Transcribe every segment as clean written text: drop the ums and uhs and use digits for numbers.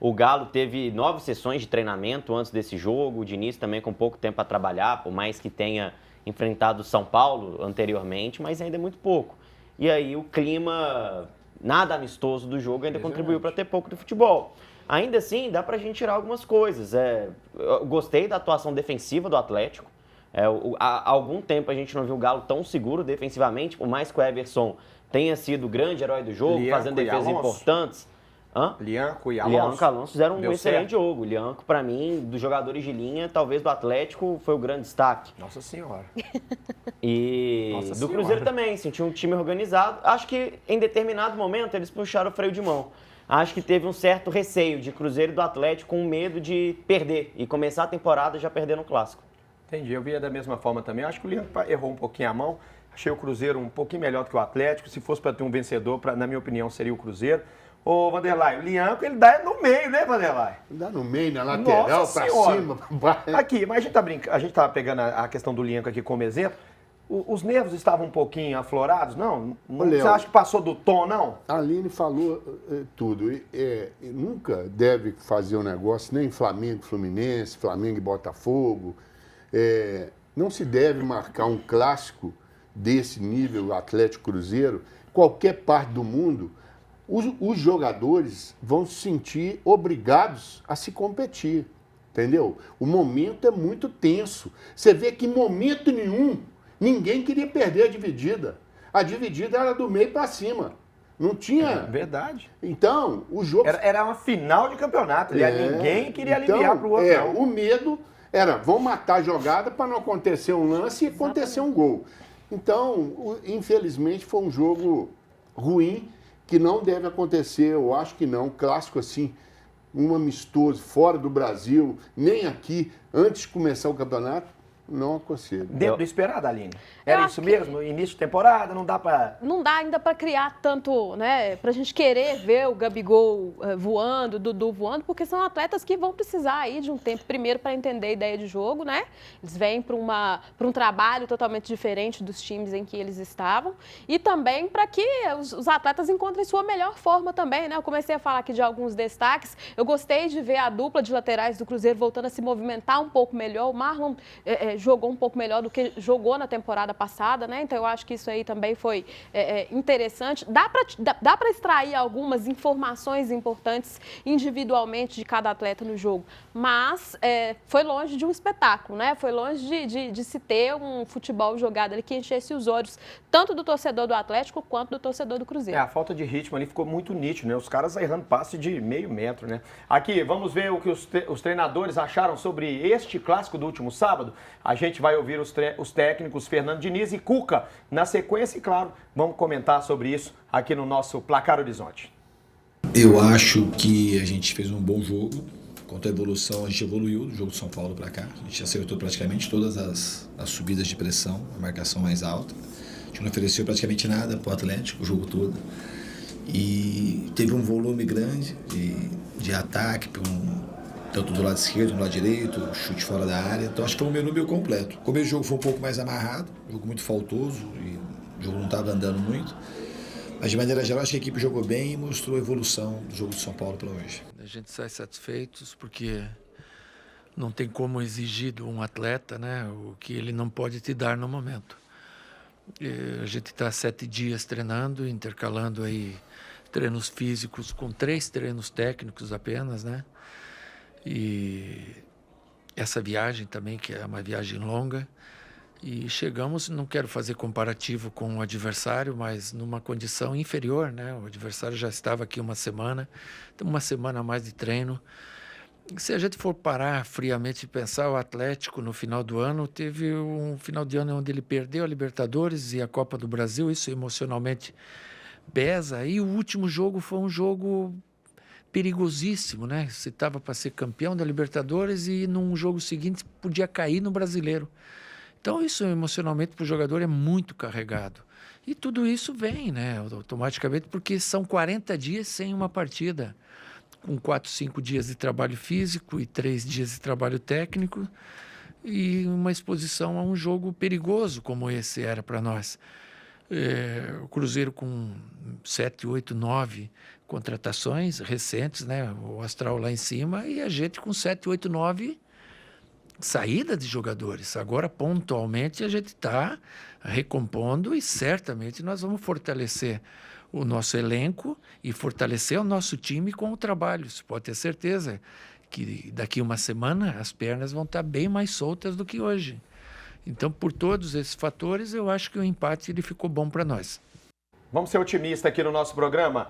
O Galo teve 9 sessões de treinamento antes desse jogo, o Diniz também com pouco tempo para trabalhar, por mais que tenha enfrentado o São Paulo anteriormente, mas ainda é muito pouco. E aí o clima nada amistoso do jogo ainda contribuiu para ter pouco do futebol. Ainda assim, dá pra gente tirar algumas coisas. Eu gostei da atuação defensiva do Atlético. Há algum tempo a gente não viu o Galo tão seguro defensivamente, por mais que o Everson tenha sido o grande herói do jogo, fazendo defesas importantes. Lianco e Lianco e Alonso fizeram um excelente certo. jogo. O Lianco, pra mim, dos jogadores de linha, talvez do Atlético, foi o grande destaque. Nossa Senhora. E do Cruzeiro também, sentiu um time organizado. Acho que em determinado momento eles puxaram o freio de mão. Acho que teve um certo receio de Cruzeiro e do Atlético com medo de perder e começar a temporada já perdendo o Clássico. Entendi, eu via da mesma forma também. Acho que o Lianco errou um pouquinho a mão. Achei o Cruzeiro um pouquinho melhor do que o Atlético. Se fosse para ter um vencedor, na minha opinião, seria o Cruzeiro. Ô, Vanderlei, o Lianco, ele dá no meio, né, Vanderlei? Dá no meio, na lateral, pra cima. Aqui, mas a gente tá pegando a questão do Lianco aqui como exemplo. Os nervos estavam um pouquinho aflorados, não? Você acha que passou do tom, não? A Aline falou tudo. Nunca deve fazer um negócio, nem Flamengo e Fluminense, Flamengo e Botafogo. Não se deve marcar um clássico desse nível, Atlético Cruzeiro, qualquer parte do mundo. Os jogadores vão se sentir obrigados a se competir, entendeu? O momento é muito tenso. Você vê que em momento nenhum ninguém queria perder a dividida. A dividida era do meio para cima. Não tinha... Verdade. Então, o jogo... Era uma final de campeonato. Ninguém queria aliviar para o outro. O medo era, vão matar a jogada para não acontecer um lance e acontecer um gol. Então, infelizmente, foi um jogo ruim, que não deve acontecer, eu acho que não. Clássico assim, um amistoso fora do Brasil, nem aqui, antes de começar o campeonato, não aconselho. Dentro do esperado, Aline? Era isso mesmo? Início de temporada, não dá pra... Não dá ainda pra criar tanto, né? Pra gente querer ver o Gabigol voando, o Dudu voando, porque são atletas que vão precisar aí de um tempo, primeiro, para entender a ideia de jogo, né? Eles vêm para um trabalho totalmente diferente dos times em que eles estavam. E também para que os atletas encontrem sua melhor forma também, né? Eu comecei a falar aqui de alguns destaques. Eu gostei de ver a dupla de laterais do Cruzeiro voltando a se movimentar um pouco melhor. O Marlon jogou um pouco melhor do que jogou na temporada passada, né? Então eu acho que isso aí também foi interessante. Dá para extrair algumas informações importantes individualmente de cada atleta no jogo, mas foi longe de um espetáculo, né? Foi longe de se ter um futebol jogado ali que enchesse os olhos tanto do torcedor do Atlético quanto do torcedor do Cruzeiro. A falta de ritmo ali ficou muito nítido, né? Os caras errando passe de meio metro, né? Aqui, vamos ver o que os treinadores acharam sobre este clássico do último sábado. A gente vai ouvir os técnicos Fernando Diniz e Cuca na sequência e, claro, vamos comentar sobre isso aqui no nosso Placar Horizonte. Eu acho que a gente fez um bom jogo. Quanto à evolução, a gente evoluiu do jogo de São Paulo para cá. A gente acertou praticamente todas as subidas de pressão, a marcação mais alta. A gente não ofereceu praticamente nada para o Atlético o jogo todo. E teve um volume grande de ataque, tanto do lado esquerdo, do lado direito, chute fora da área. Então acho que foi um menu meio completo. O começo do jogo foi um pouco mais amarrado, um jogo muito faltoso, e o jogo não estava andando muito. Mas de maneira geral, acho que a equipe jogou bem e mostrou a evolução do jogo de São Paulo para hoje. A gente sai satisfeitos porque não tem como exigir de um atleta, né, o que ele não pode te dar no momento. A gente está 7 dias treinando, intercalando aí treinos físicos com 3 treinos técnicos apenas, né? E essa viagem também, que é uma viagem longa, e chegamos, não quero fazer comparativo com o adversário, mas numa condição inferior, né? O adversário já estava aqui uma semana, tem uma semana a mais de treino. Se a gente for parar friamente e pensar, o Atlético no final do ano teve um final de ano onde ele perdeu a Libertadores e a Copa do Brasil, isso emocionalmente pesa, e o último jogo foi um jogo perigosíssimo, né? Você estava para ser campeão da Libertadores e num jogo seguinte podia cair no Brasileiro. Então isso emocionalmente para o jogador é muito carregado. E tudo isso vem, né, automaticamente, porque são 40 dias sem uma partida, com 4, 5 dias de trabalho físico e 3 dias de trabalho técnico e uma exposição a um jogo perigoso como esse era para nós. O Cruzeiro com 7, 8, 9 contratações recentes, né? O Astral lá em cima, e a gente com 7, 8, 9 saída de jogadores. Agora, pontualmente, a gente está recompondo e certamente nós vamos fortalecer o nosso elenco e fortalecer o nosso time com o trabalho. Você pode ter certeza que daqui uma semana as pernas vão estar bem mais soltas do que hoje. Então, por todos esses fatores, eu acho que o empate ele ficou bom para nós. Vamos ser otimistas aqui no nosso programa.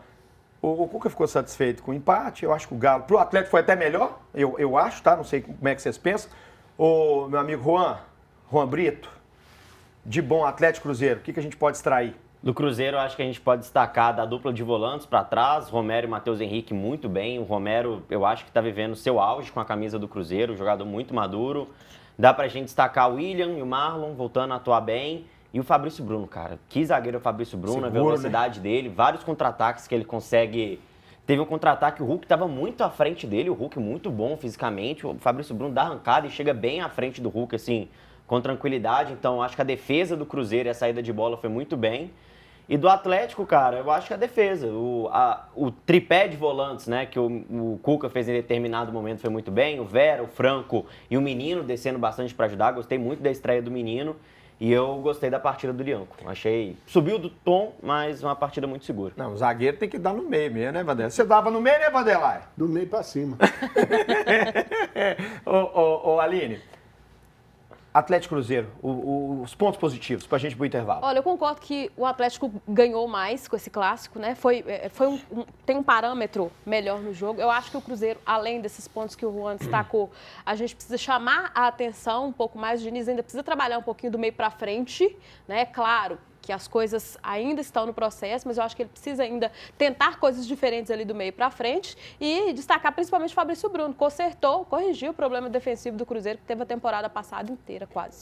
O Cuca ficou satisfeito com o empate. Eu acho que o Galo, pro Atlético, foi até melhor. Eu acho, tá? Não sei como é que vocês pensam. O meu amigo Juan Brito, de bom Atlético Cruzeiro, o que a gente pode extrair? Do Cruzeiro, acho que a gente pode destacar da dupla de volantes para trás, Romero e Matheus Henrique muito bem. O Romero, eu acho que está vivendo seu auge com a camisa do Cruzeiro, um jogador muito maduro. Dá pra gente destacar o William e o Marlon voltando a atuar bem. E o Fabrício Bruno, cara. Que zagueiro é o Fabrício Bruno, Seguro, a velocidade dele, vários contra-ataques que ele consegue. Teve um contra-ataque, o Hulk estava muito à frente dele, o Hulk muito bom fisicamente. O Fabrício Bruno dá arrancada e chega bem à frente do Hulk, assim, com tranquilidade. Então, acho que a defesa do Cruzeiro e a saída de bola foi muito bem. E do Atlético, cara, eu acho que a defesa, o tripé de volantes, né, que o Cuca fez em determinado momento foi muito bem. O Vera, o Franco e o Menino descendo bastante para ajudar. Gostei muito da estreia do Menino. E eu gostei da partida do Lianco. Achei. Subiu do tom, mas uma partida muito segura. Não, o zagueiro tem que dar no meio mesmo, né, Vandelar? Você dava no meio, né, Vandelar? Do meio para cima. Ô, Aline, Atlético Cruzeiro, os pontos positivos pra gente ir pro intervalo. Olha, eu concordo que o Atlético ganhou mais com esse clássico, né? Tem um parâmetro melhor no jogo. Eu acho que o Cruzeiro, além desses pontos que o Juan destacou, a gente precisa chamar a atenção um pouco mais. O Diniz ainda precisa trabalhar um pouquinho do meio para frente, né? Claro que as coisas ainda estão no processo, mas eu acho que ele precisa ainda tentar coisas diferentes ali do meio para frente e destacar principalmente o Fabrício Bruno. Consertou, corrigiu o problema defensivo do Cruzeiro, que teve a temporada passada inteira quase.